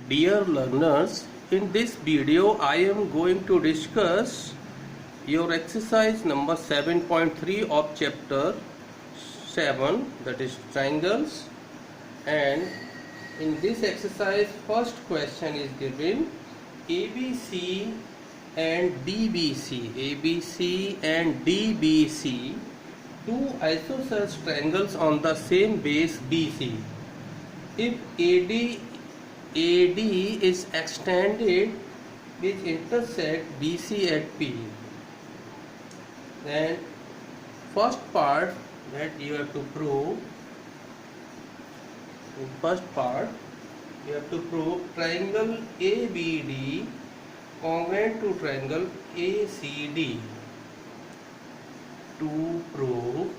Dear learners, in this video I am going to discuss your exercise number 7.3 of chapter 7, that is triangles. And in this exercise first question is given ABC and DBC. ABC and DBC, two isosceles triangles on the same base BC. If AD is extended which intersect BC at P, then first part that you have to prove, in first part you have to prove triangle ABD congruent to triangle ACD. To prove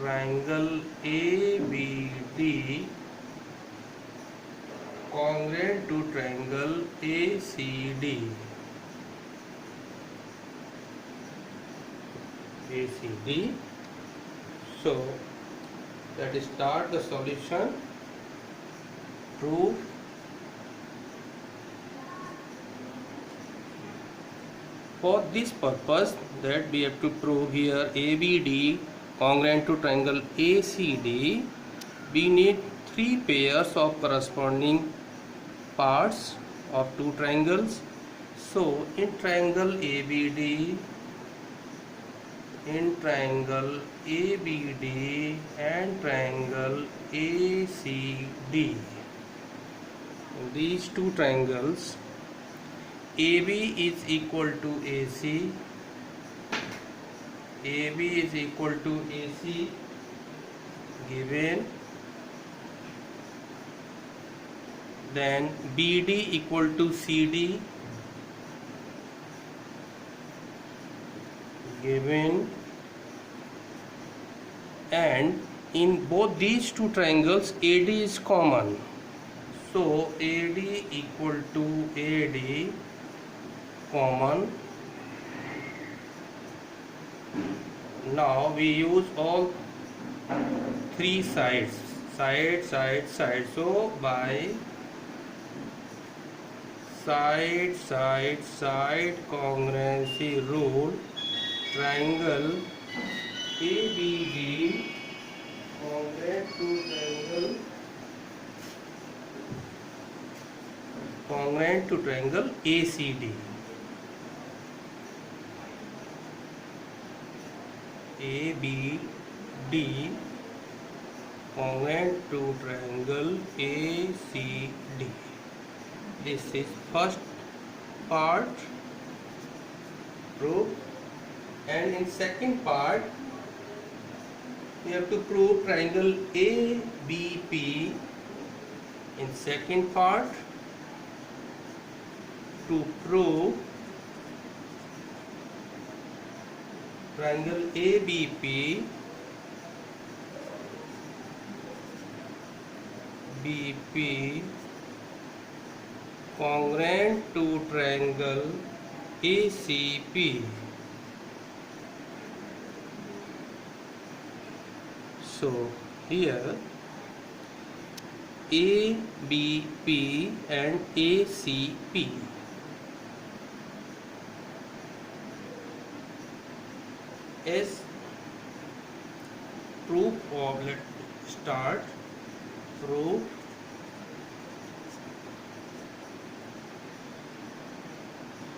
triangle ABD congruent to triangle ACD. So let us start the solution. Prove for this purpose that we have to prove here ABD congruent to triangle ACD, we need three pairs of corresponding parts of two triangles. So in triangle ABD and triangle ACD, these two triangles, AB is equal to AC, given, then BD equal to CD, given, and in both these two triangles AD is common, so AD equal to AD common. Now we use all three sides, side. So by side congruency rule, triangle ABD congruent to triangle ACD. ABD congruent to triangle ACD. This is first part proof, and in second part we have to prove triangle ABP. In second part, to prove triangle ABP congruent to triangle ACP. So here ABP and ACP. As proof of, let's start proof.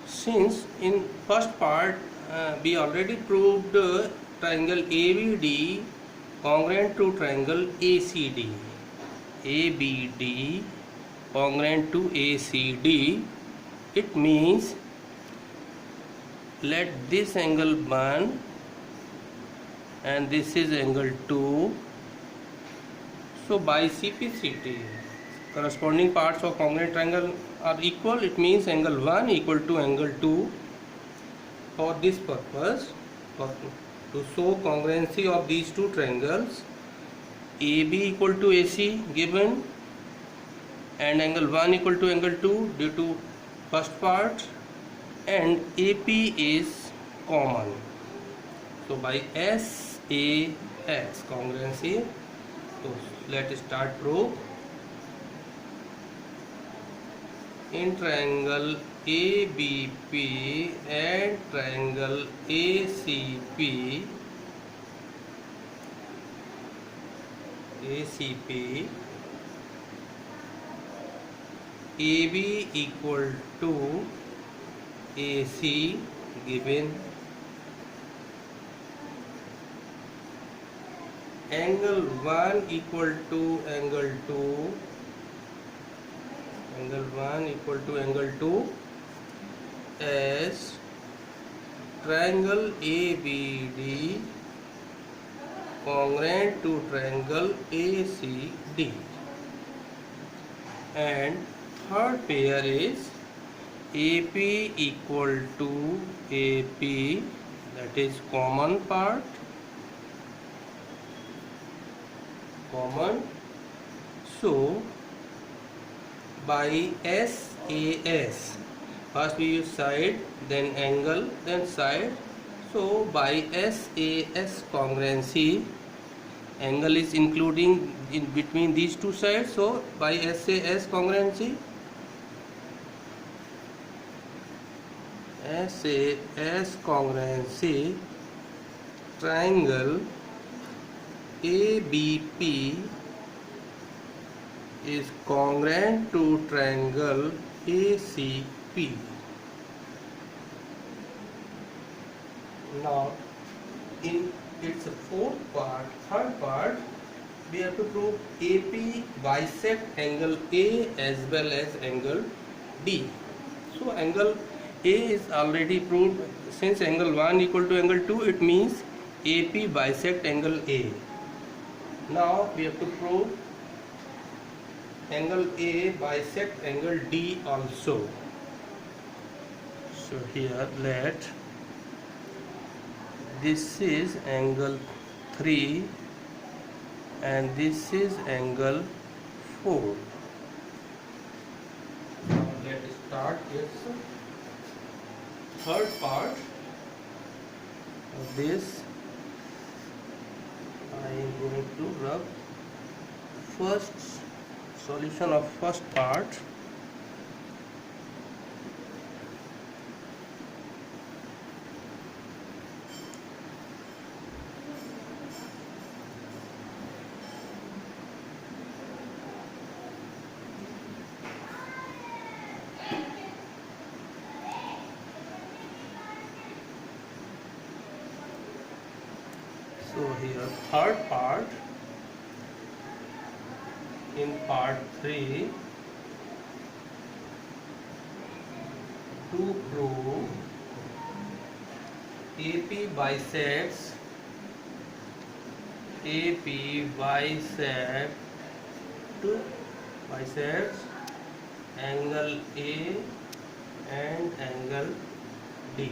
Since in first part we already proved triangle ABD congruent to triangle ACD, ABD congruent to ACD, it means let this angle 1 and this is angle 2. So by CPCT, corresponding parts of congruent triangle are equal. It means angle 1 equal to angle 2. For this purpose, to show congruency of these two triangles, AB equal to AC given and angle 1 equal to angle 2 due to first part, and AP is common. So by SAS congruency, so let us start proof. in triangle ABP and triangle ACP, AB equal to AC given, angle 1 equal to angle 2, angle 1 equal to angle 2 as triangle ABD congruent to triangle ACD, and third pair is AP equal to AP, that is common part, common. So by SAS, first we use side, then angle, then side. So by SAS congruency, angle is including in between these two sides. So by SAS congruency, triangle ABP is congruent to triangle ACP. Now in its fourth part, third part, we have to prove AP bisect angle A as well as angle D. So angle A is already proved. Since angle 1 equal to angle 2, it means AP bisect angle A. Now we have to prove angle A bisect angle D also. So here let this is angle 3 and this is angle 4. Now let's start its third part of this. I am going to rub first solution of first part. So here third part, in part 3, to prove AP bisects angle A and angle D.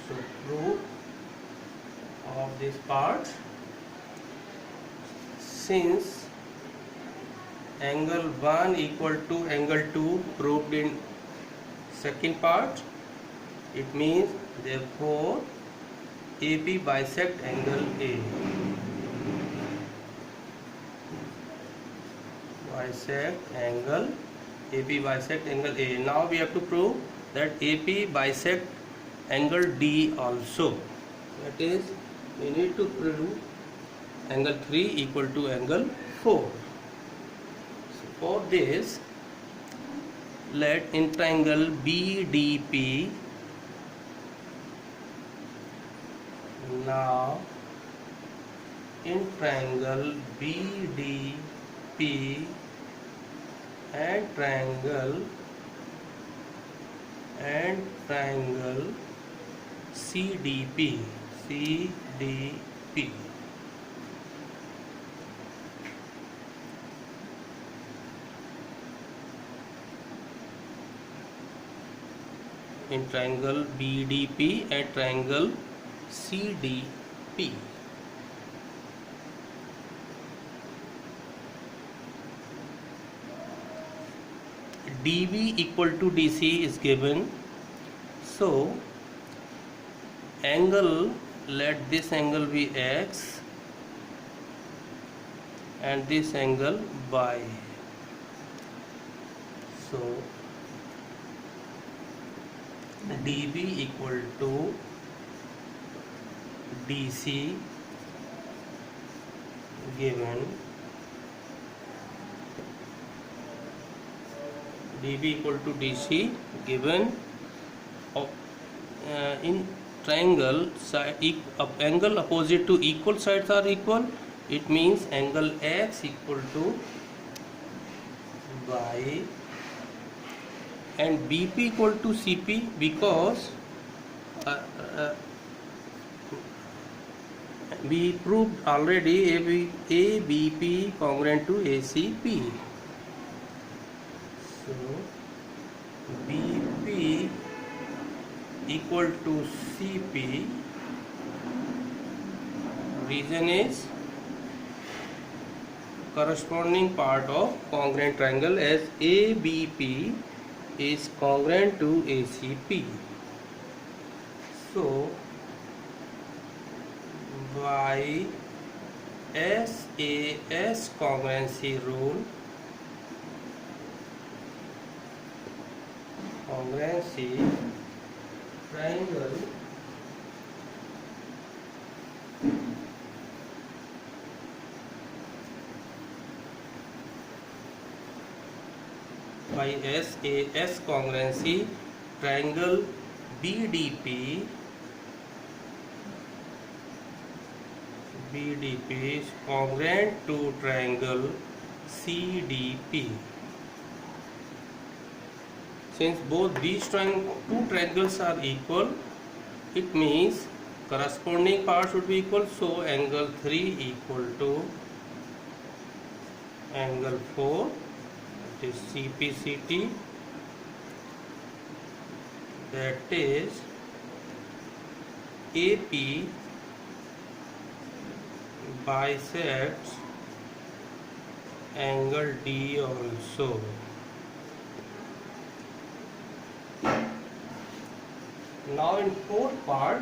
So proof of this part, since angle 1 equal to angle 2 proved in second part, it means therefore AP bisect angle A. AP bisect angle A. Now we have to prove that AP bisect angle D also. That is, we need to prove angle 3 equal to angle 4. So for this, let in triangle BDP, now in triangle BDP and triangle CDP. In triangle BDP and triangle CDP. DB equal to DC is given. So angle, let this angle be X and this angle Y. So DB equal to DC given DB equal to DC given in triangle angle opposite to equal sides are equal. It means angle X equal to Y and BP equal to CP because uh, uh, we proved already ABP congruent to ACP. So BP equal to CP. Reason is corresponding part of congruent triangle as ABP is congruent to ACP. So YSAS congruency rule, congruency triangle YSAS congruency triangle BDP is congruent to triangle CDP. Since both these two triangles are equal, it means corresponding part should be equal. So angle 3 equal to angle 4, that is CPCT, that is AP bisects angle D also. Now in fourth part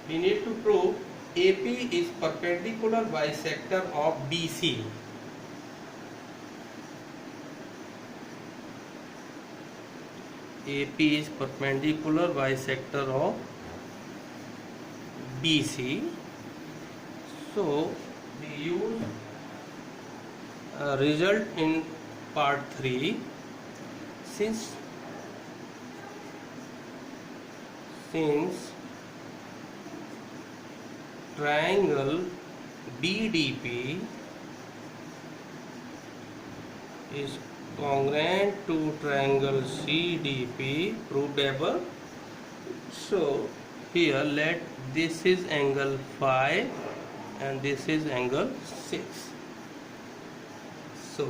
we need to prove AP is perpendicular bisector of BC. AP is perpendicular bisector of BC. So we use result in part 3. Since triangle BDP is congruent to triangle CDP proved above. So here let this is angle 5 and this is angle 6. So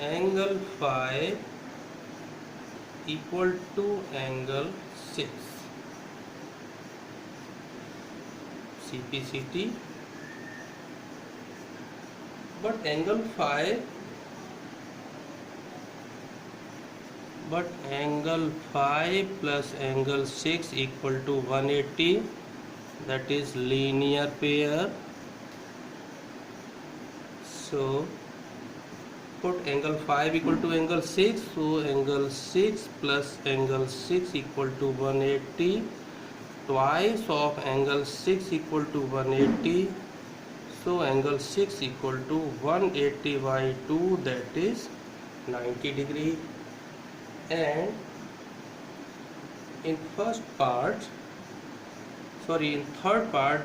angle 5 equal to angle 6. CPCT. But angle 5 plus angle 6 equal to 180, that is linear pair. So put angle 5 equal to angle 6, so angle 6 plus angle 6 equal to 180, twice of angle 6 equal to 180, so angle 6 equal to 180 by 2, that is 90 degree. And in third part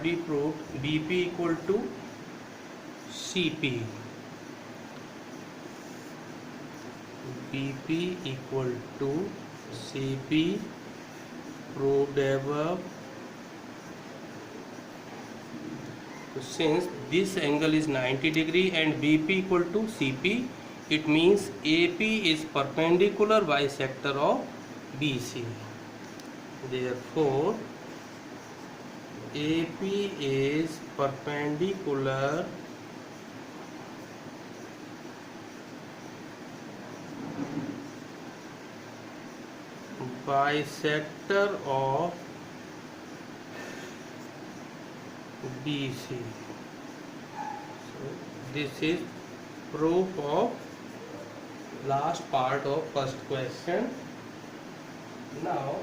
we proved BP equal to CP. BP equal to CP proved above. So since this angle is 90 degree and BP equal to CP, it means AP is perpendicular bisector of BC. Therefore AP is perpendicular bisector of BC. So this is proof of last part of first question. Now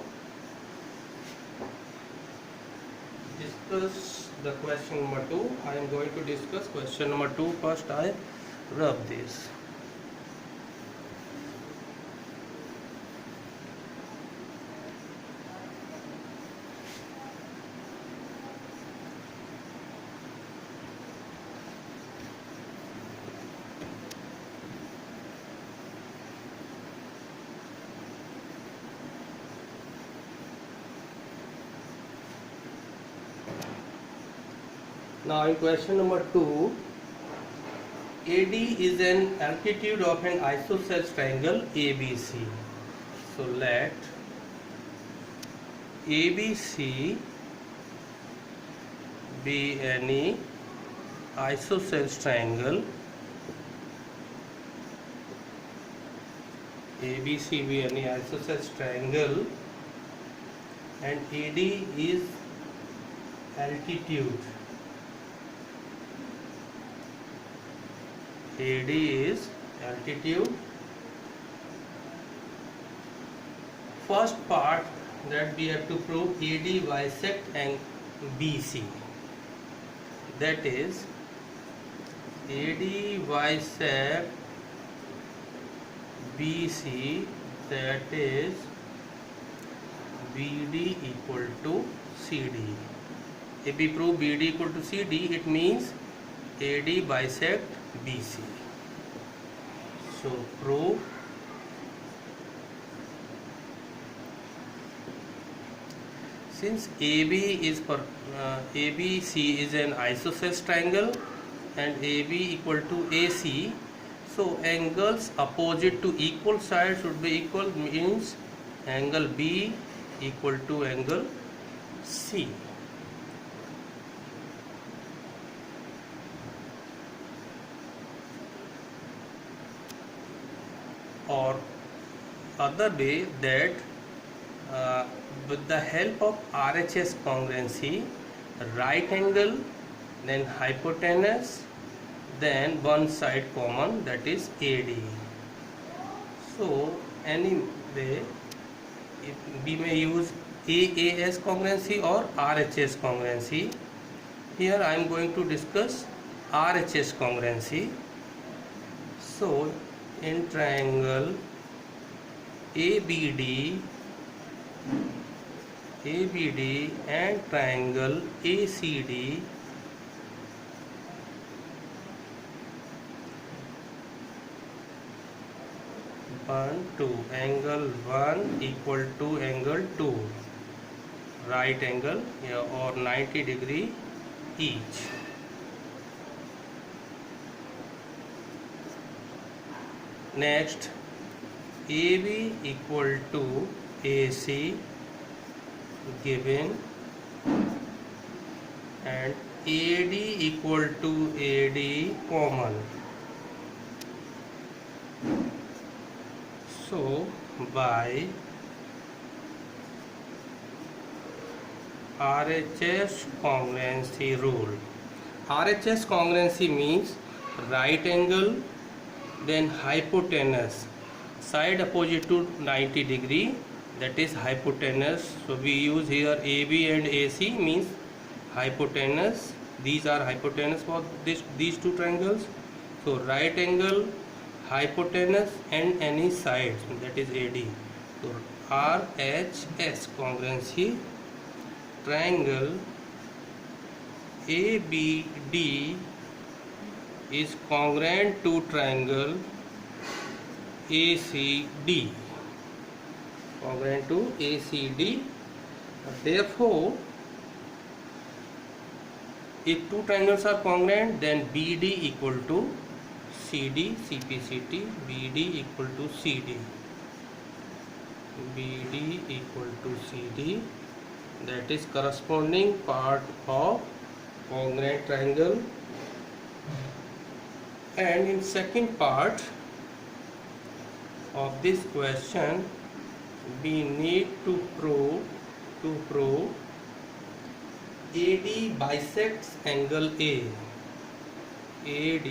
discuss the question number 2. I am going to discuss question number 2 first. I rub this. Now in question number 2, AD is an altitude of an isosceles triangle ABC. So let ABC be any isosceles triangle. ABC be any isosceles triangle, and AD is altitude. AD is altitude. First part that we have to prove AD bisect and BC. That is AD bisect BC, that is BD equal to CD. If we prove BD equal to CD, it means AD bisect BC. So prove since ABC is an isosceles triangle and AB equal to AC, so angles opposite to equal sides should be equal, means angle B equal to angle C. Or other way, that with the help of RHS congruency, right angle, then hypotenuse, then one side common, that is AD. So anyway, we may use AAS congruency or RHS congruency. Here I am going to discuss RHS congruency. So in triangle ABD and triangle ACD, angle 1 equal to angle 2, right angle, or 90 degree each. Next, AB equal to AC given, and AD equal to AD common. So by RHS congruency rule, RHS congruency means right angle, then hypotenuse, side opposite to 90 degree, that is hypotenuse. So we use here AB and AC means hypotenuse. These are hypotenuse for these two triangles. So right angle, hypotenuse, and any sides, that is AD. So RHS congruency, triangle ABD is congruent to triangle ACD, congruent to ACD. Therefore, if two triangles are congruent, then BD equal to CD, CPCT, BD equal to CD, BD equal to CD, that is corresponding part of congruent triangle. And in second part of this question, we need to prove AD bisects angle A. AD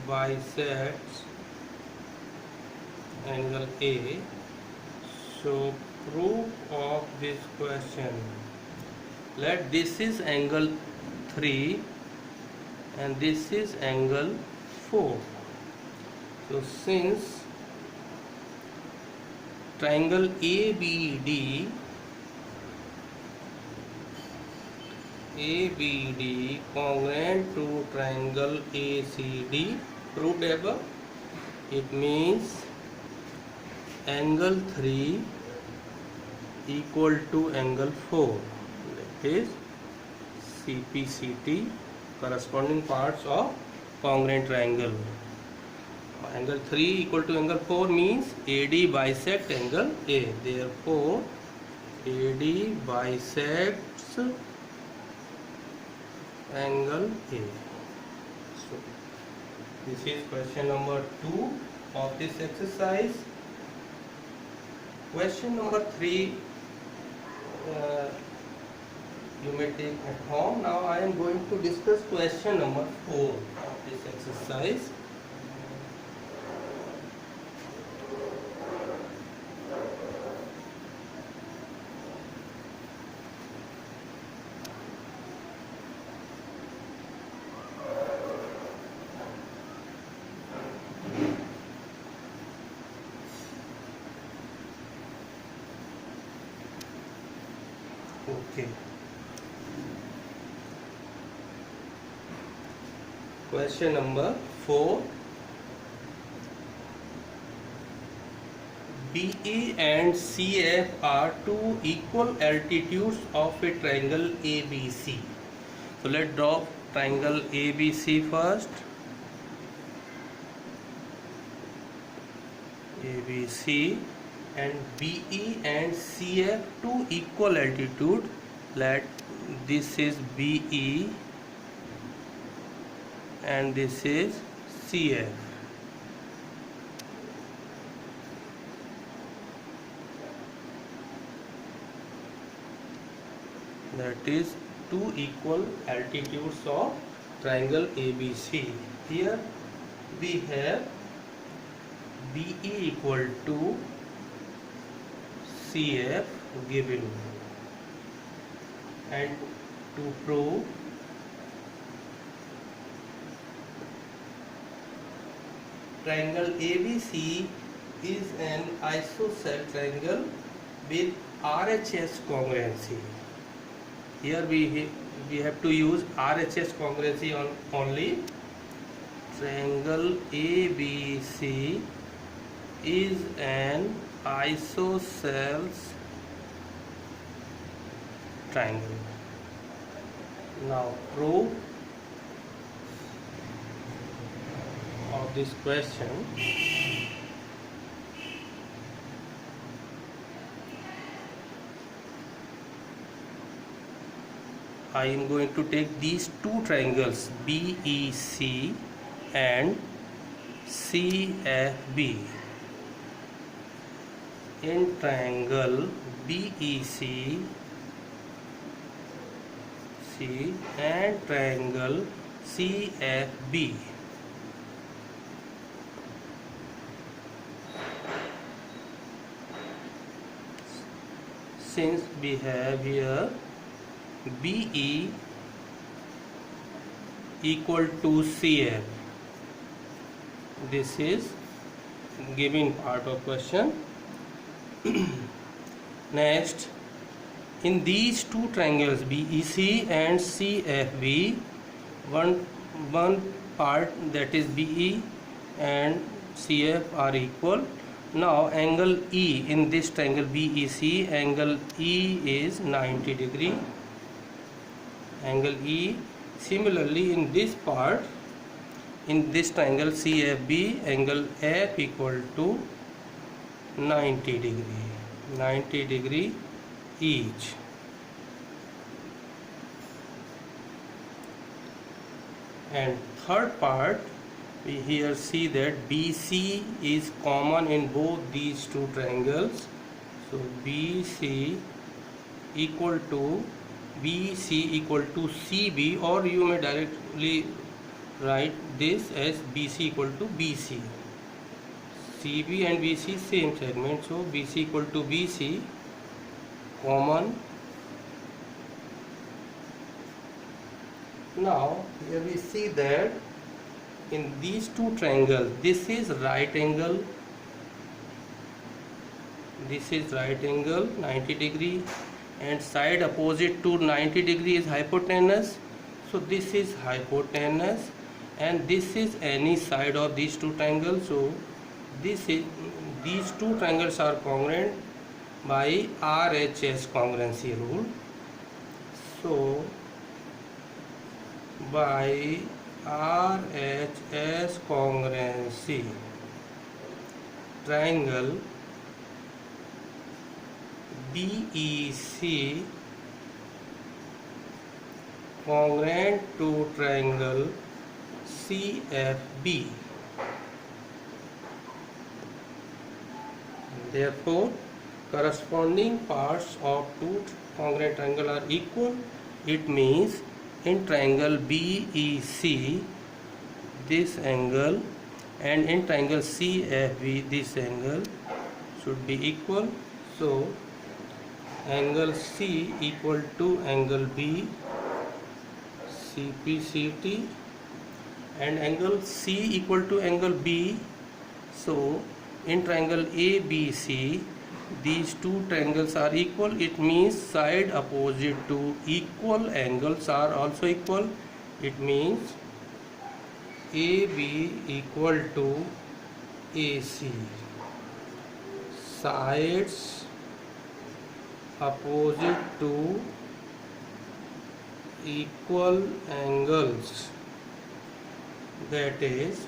bisects angle A. So Proof of this question. Let this is angle 3 and this is angle 4. So since triangle ABD congruent to triangle ACD proved above, it means angle 3 equal to angle 4, that is CPCT, corresponding parts of congruent triangle. Angle 3 equal to angle 4 means AD bisect angle A. Therefore, AD bisects angle A. So, this is question number 2 of this exercise. Question number 3 you may take at home. Now I am going to discuss question number 4 of this exercise. Okay. Question number 4. BE and CF are two equal altitudes of a triangle ABC. So let's draw triangle ABC first. ABC and BE and CF two equal altitude. Let this is BE and this is CF. That is two equal altitudes of triangle ABC. Here we have BE equal to CF given, and to prove triangle ABC is an isosceles triangle with RHS congruency. Here we have to use RHS congruency only. Triangle ABC is an isosceles triangle. Now proof of this question. I am going to take these two triangles BEC and CFB. In triangle BEC and triangle CFB, since we have here BE equal to CF, this is given part of question. Next, in these two triangles BEC and CFB, one part, that is BE and CF, are equal. Now angle E in this triangle BEC, angle E is 90 degree. Angle E. Similarly, in this part, in this triangle CFB, angle F equal to 90 degree each. And third part, we here see that BC is common in both these two triangles. So BC equal to CB, or you may directly write this as BC equal to CB and BC same segment, so BC equal to BC, common. Now here we see that in these two triangles, this is right angle, this is right angle 90 degree, and side opposite to 90 degree is hypotenuse. So this is hypotenuse, and this is any side of these two triangles. So this is, these two triangles are congruent by RHS congruency rule. So by RHS congruency, triangle BEC congruent to triangle CFB. Therefore, corresponding parts of two congruent triangles are equal. It means in triangle BEC this angle, and in triangle CFB this angle should be equal. So angle C equal to angle B CPCT, and angle C equal to angle B. So in triangle ABC these two triangles are equal. It means side opposite to equal angles are also equal. It means AB equal to AC. Sides opposite to equal angles, that is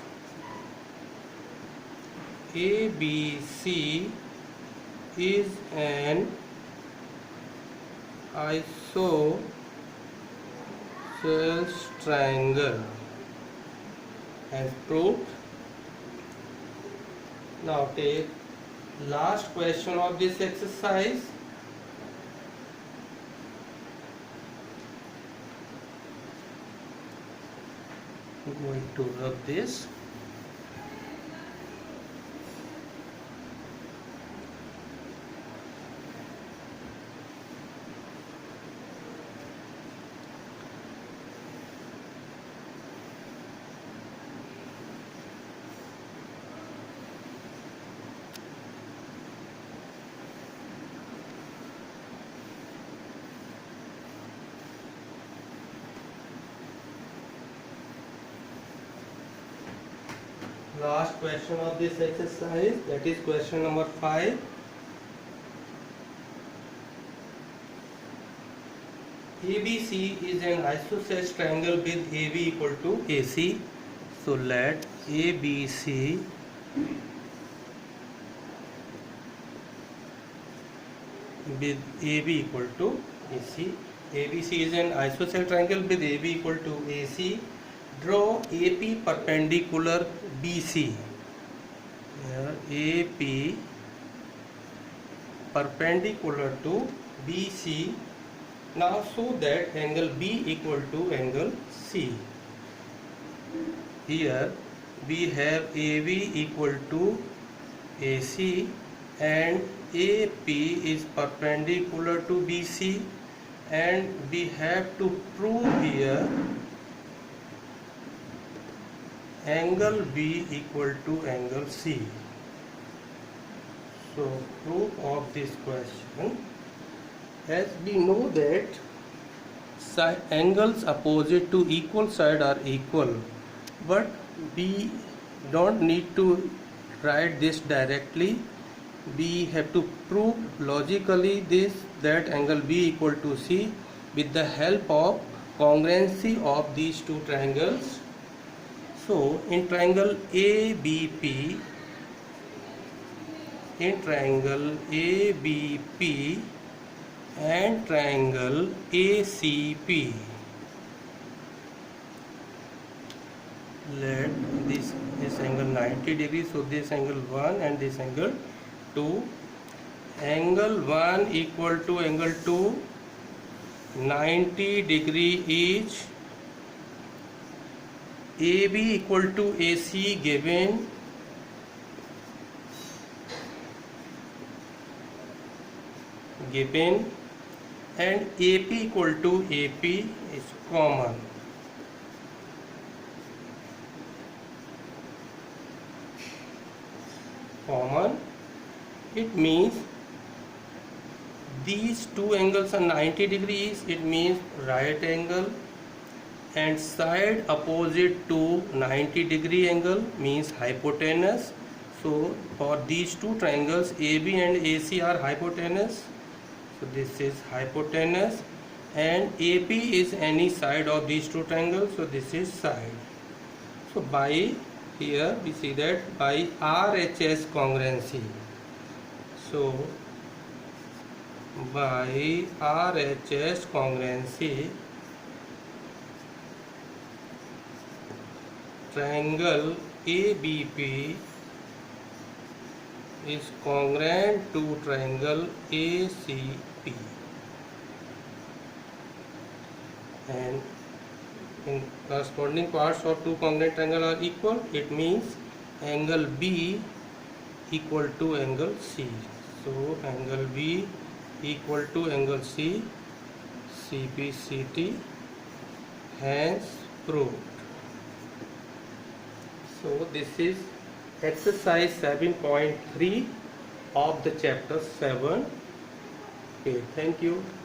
ABC is an isosceles triangle as proved. Now take last question of this exercise. I'm going to rub this. Last question of this exercise, that is question number 5. ABC is an isosceles triangle with AB equal to AC. So let ABC with AB equal to AC. ABC is an isosceles triangle with AB equal to AC. Draw AP perpendicular BC. Here AP perpendicular to BC. Now show that angle B equal to angle C. Here we have AB equal to AC and AP is perpendicular to BC, and we have to prove here angle B equal to angle C. So proof of this question, as we know that angles opposite to equal side are equal, but we don't need to write this directly. We have to prove logically this, that angle B equal to C with the help of congruency of these two triangles. So in triangle ABP, in triangle ABP and triangle ACP, let this angle 90 degrees, so this angle 1 and this angle 2. Angle 1 equal to angle 2, 90 degree each. AB equal to AC given. and AP equal to AP is common. Common, it means these two angles are 90 degrees, it means right angle, and side opposite to 90 degree angle means hypotenuse. So for these two triangles AB and AC are hypotenuse. So this is hypotenuse, and AP is any side of these two triangles, so this is side. So by here we see that by RHS congruency, so by RHS congruency, triangle ABP is congruent to triangle ACP, and in corresponding parts of two congruent triangle are equal, it means angle B equal to angle C. So angle B equal to angle C, CPCT, hence proved. So this is exercise 7.3 of the chapter 7. Okay, thank you.